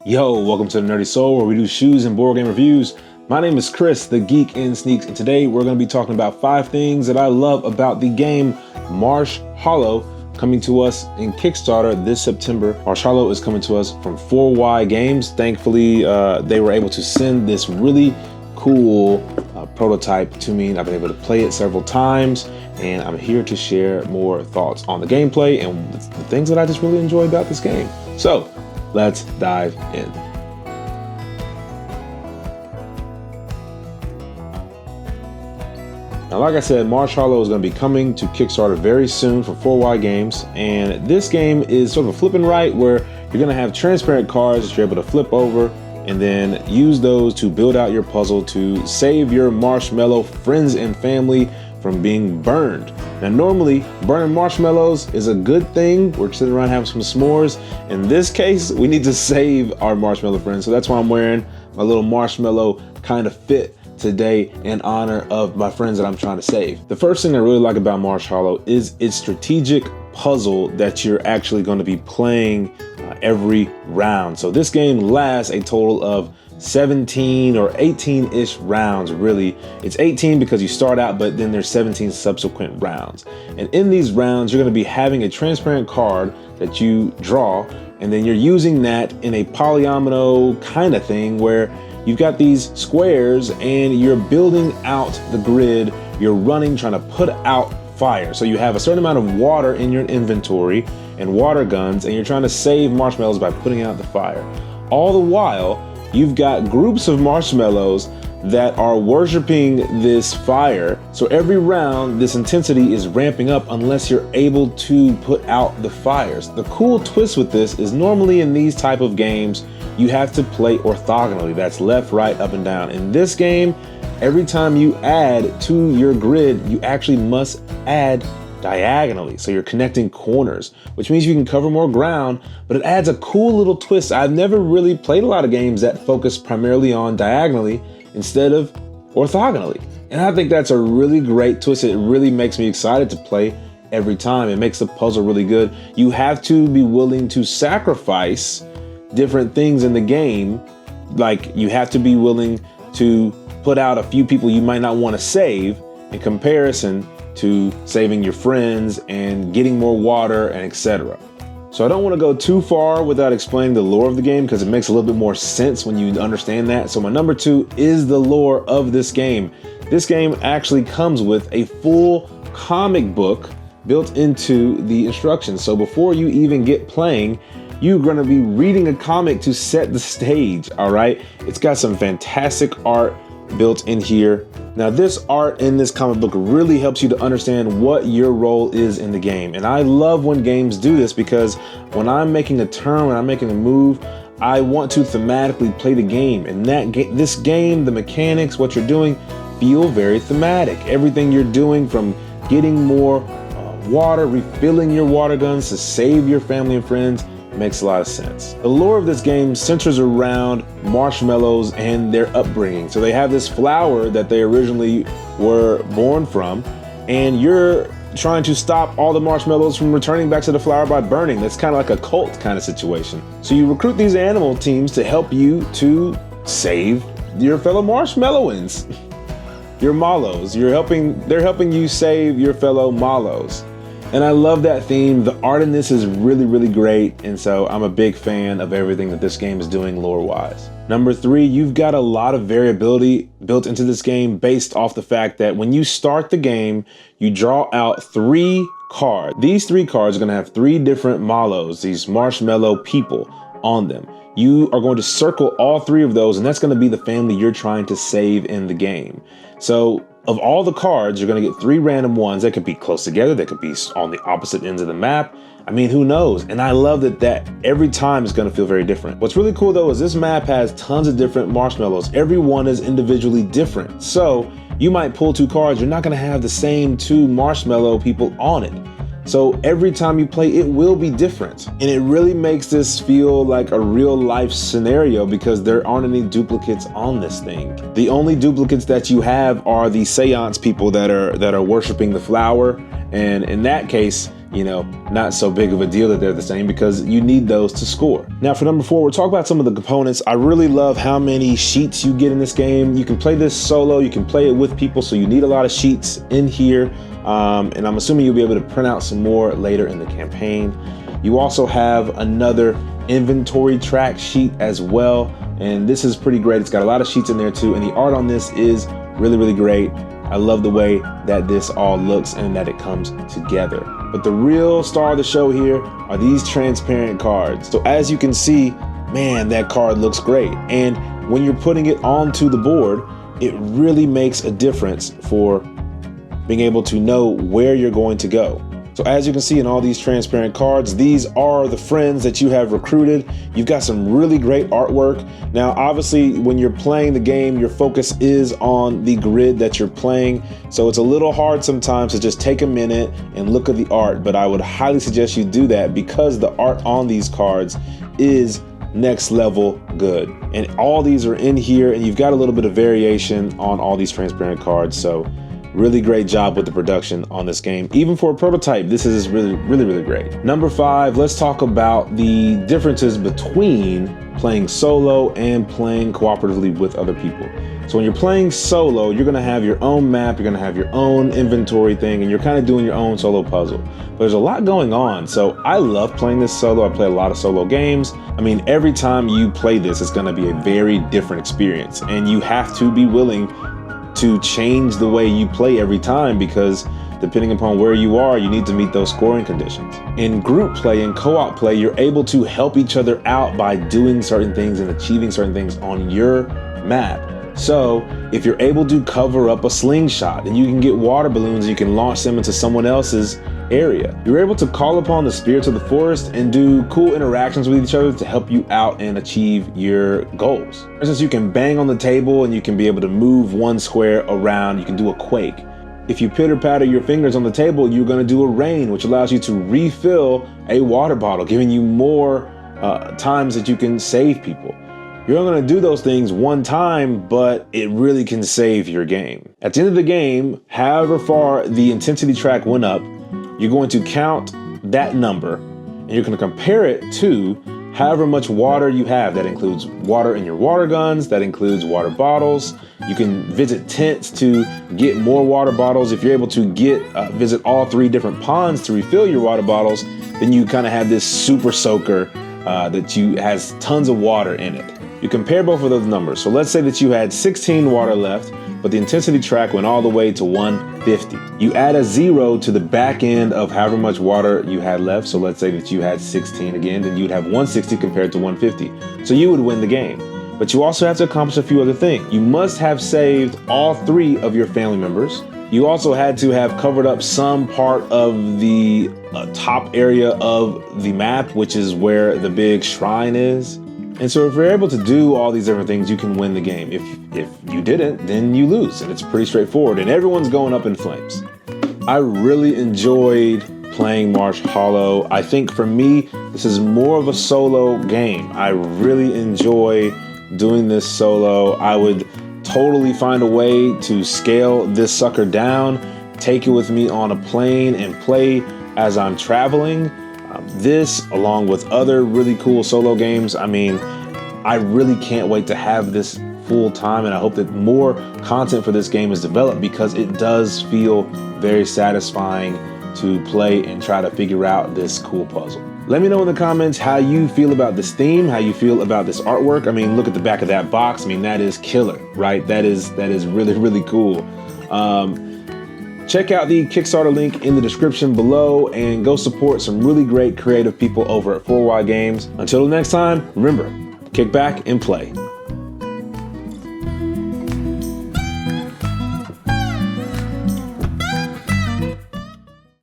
Yo, welcome to the Nerdy Soul, where we do shoes and board game reviews. My name is Chris, the Geek in Sneaks, and today we're going to be talking about 5 things that I love about the game Marsh Hallow, coming to us in Kickstarter this September. Marsh Hallow is coming to us from 4Y Games. Thankfully, they were able to send this really cool prototype to me, and I've been able to play it several times, and I'm here to share more thoughts on the gameplay and the things that I just really enjoy about this game. So, let's dive in. Now, like I said, Marsh Hallow is going to be coming to Kickstarter very soon for 4Y Games, and this game is sort of a flip and right where you're going to have transparent cards that you're able to flip over and then use those to build out your puzzle to save your marshmallow friends and family from being burned. Now, normally burning marshmallows is a good thing. We're sitting around having some s'mores. In this case, we need to save our marshmallow friends. So that's why I'm wearing my little marshmallow kind of fit today in honor of my friends that I'm trying to save. The first thing I really like about Marsh Hallow is its strategic puzzle that you're actually going to be playing every round. So this game lasts a total of 17 or 18-ish rounds, really. It's 18 because you start out, but then there's 17 subsequent rounds. And in these rounds, you're going to be having a transparent card that you draw, and then you're using that in a polyomino kind of thing where you've got these squares and you're building out the grid. You're running, trying to put out fire. So you have a certain amount of water in your inventory and water guns, and you're trying to save marshmallows by putting out the fire. All the while, you've got groups of marshmallows that are worshiping this fire. So every round, this intensity is ramping up unless you're able to put out the fires. The cool twist with this is normally in these type of games, you have to play orthogonally. That's left, right, up, and down. In this game, every time you add to your grid, you actually must add diagonally. So you're connecting corners, which means you can cover more ground, but it adds a cool little twist. I've never really played a lot of games that focus primarily on diagonally instead of orthogonally. And I think that's a really great twist. It really makes me excited to play every time. It makes the puzzle really good. You have to be willing to sacrifice different things in the game. Like you have to be willing to put out a few people you might not want to save in comparison to saving your friends and getting more water and etc. So I don't want to go too far without explaining the lore of the game because it makes a little bit more sense when you understand that. So my number 2 is the lore of this game. This game actually comes with a full comic book built into the instructions. So before you even get playing, you're going to be reading a comic to set the stage, all right? It's got some fantastic art built in here. Now, this art in this comic book really helps you to understand what your role is in the game. And I love when games do this because when I'm making a turn, when I'm making a move, I want to thematically play the game. And this game, the mechanics, what you're doing, feel very thematic. Everything you're doing, from getting more water, refilling your water guns to save your family and friends, makes a lot of sense. The lore of this game centers around marshmallows and their upbringing. So they have this flower that they originally were born from, and you're trying to stop all the marshmallows from returning back to the flower by burning. That's kind of like a cult kind of situation. So you recruit these animal teams to help you to save your fellow marshmallowins, your mallows. They're helping you save your fellow mallows. And I love that theme. The art in this is really, really great. And so I'm a big fan of everything that this game is doing lore-wise. Number 3, you've got a lot of variability built into this game based off the fact that when you start the game, you draw out 3 cards. These 3 cards are going to have 3 different mallows, these marshmallow people on them. You are going to circle all 3 of those, and that's going to be the family you're trying to save in the game. So of all the cards, you're going to get 3 random ones. They could be close together. They could be on the opposite ends of the map. I mean, who knows? And I love that every time is going to feel very different. What's really cool though is this map has tons of different marshmallows. Every one is individually different. So you might pull 2 cards. You're not going to have the same 2 marshmallow people on it. So every time you play, it will be different. And it really makes this feel like a real life scenario because there aren't any duplicates on this thing. The only duplicates that you have are the seance people that are worshiping the flower. And in that case, you know, not so big of a deal that they're the same because you need those to score. Now for number 4, we'll talk about some of the components. I really love how many sheets you get in this game. You can play this solo, you can play it with people, so you need a lot of sheets in here. And I'm assuming you'll be able to print out some more later in the campaign. You also have another inventory track sheet as well. And this is pretty great. It's got a lot of sheets in there too. And the art on this is really, really great. I love the way that this all looks and that it comes together. But the real star of the show here are these transparent cards. So as you can see, man, that card looks great. And when you're putting it onto the board, it really makes a difference for being able to know where you're going to go. So as you can see in all these transparent cards, these are the friends that you have recruited. You've got some really great artwork. Now, obviously, when you're playing the game, your focus is on the grid that you're playing. So it's a little hard sometimes to just take a minute and look at the art, but I would highly suggest you do that because the art on these cards is next level good. And all these are in here, and you've got a little bit of variation on all these transparent cards. So really great job with the production on this game. Even for a prototype, this is really, really, really great. Number 5, let's talk about the differences between playing solo and playing cooperatively with other people. So when you're playing solo, you're gonna have your own map, you're gonna have your own inventory thing, and you're kind of doing your own solo puzzle. But there's a lot going on. So I love playing this solo. I play a lot of solo games. I mean, every time you play this, it's gonna be a very different experience. And you have to be willing to change the way you play every time because depending upon where you are, you need to meet those scoring conditions. In group play and co-op play, you're able to help each other out by doing certain things and achieving certain things on your map. So if you're able to cover up a slingshot, then you can get water balloons, you can launch them into someone else's area. You're able to call upon the spirits of the forest and do cool interactions with each other to help you out and achieve your goals. For instance, you can bang on the table and you can be able to move one square around. You can do a quake. If you pitter patter your fingers on the table, you're going to do a rain, which allows you to refill a water bottle, giving you more times that you can save people. You're only going to do those things one time, but it really can save your game. At the end of the game, however far the intensity track went up, you're going to count that number and you're going to compare it to however much water you have. That includes water in your water guns, that includes water bottles. You can visit tents to get more water bottles. If you're able to visit all 3 different ponds to refill your water bottles, then you kind of have this super soaker that has tons of water in it. You compare both of those numbers. So let's say that you had 16 water left, but the intensity track went all the way to 150. You add a 0 to the back end of however much water you had left. So let's say that you had 16 again, then you'd have 160 compared to 150. So you would win the game. But you also have to accomplish a few other things. You must have saved all 3 of your family members. You also had to have covered up some part of the top area of the map, which is where the big shrine is. And so if you're able to do all these different things, you can win the game. If you didn't, then you lose. And it's pretty straightforward. And everyone's going up in flames. I really enjoyed playing Marsh Hallow. I think for me, this is more of a solo game. I really enjoy doing this solo. I would totally find a way to scale this sucker down, take it with me on a plane and play as I'm traveling. This, along with other really cool solo games, I mean, I really can't wait to have this full time, and I hope that more content for this game is developed because it does feel very satisfying to play and try to figure out this cool puzzle. Let me know in the comments how you feel about this theme, how you feel about this artwork. I mean, look at the back of that box. I mean, that is killer, right? That is really, really cool. Check out the Kickstarter link in the description below and go support some really great creative people over at 4Y Games. Until next time, remember, kick back and play.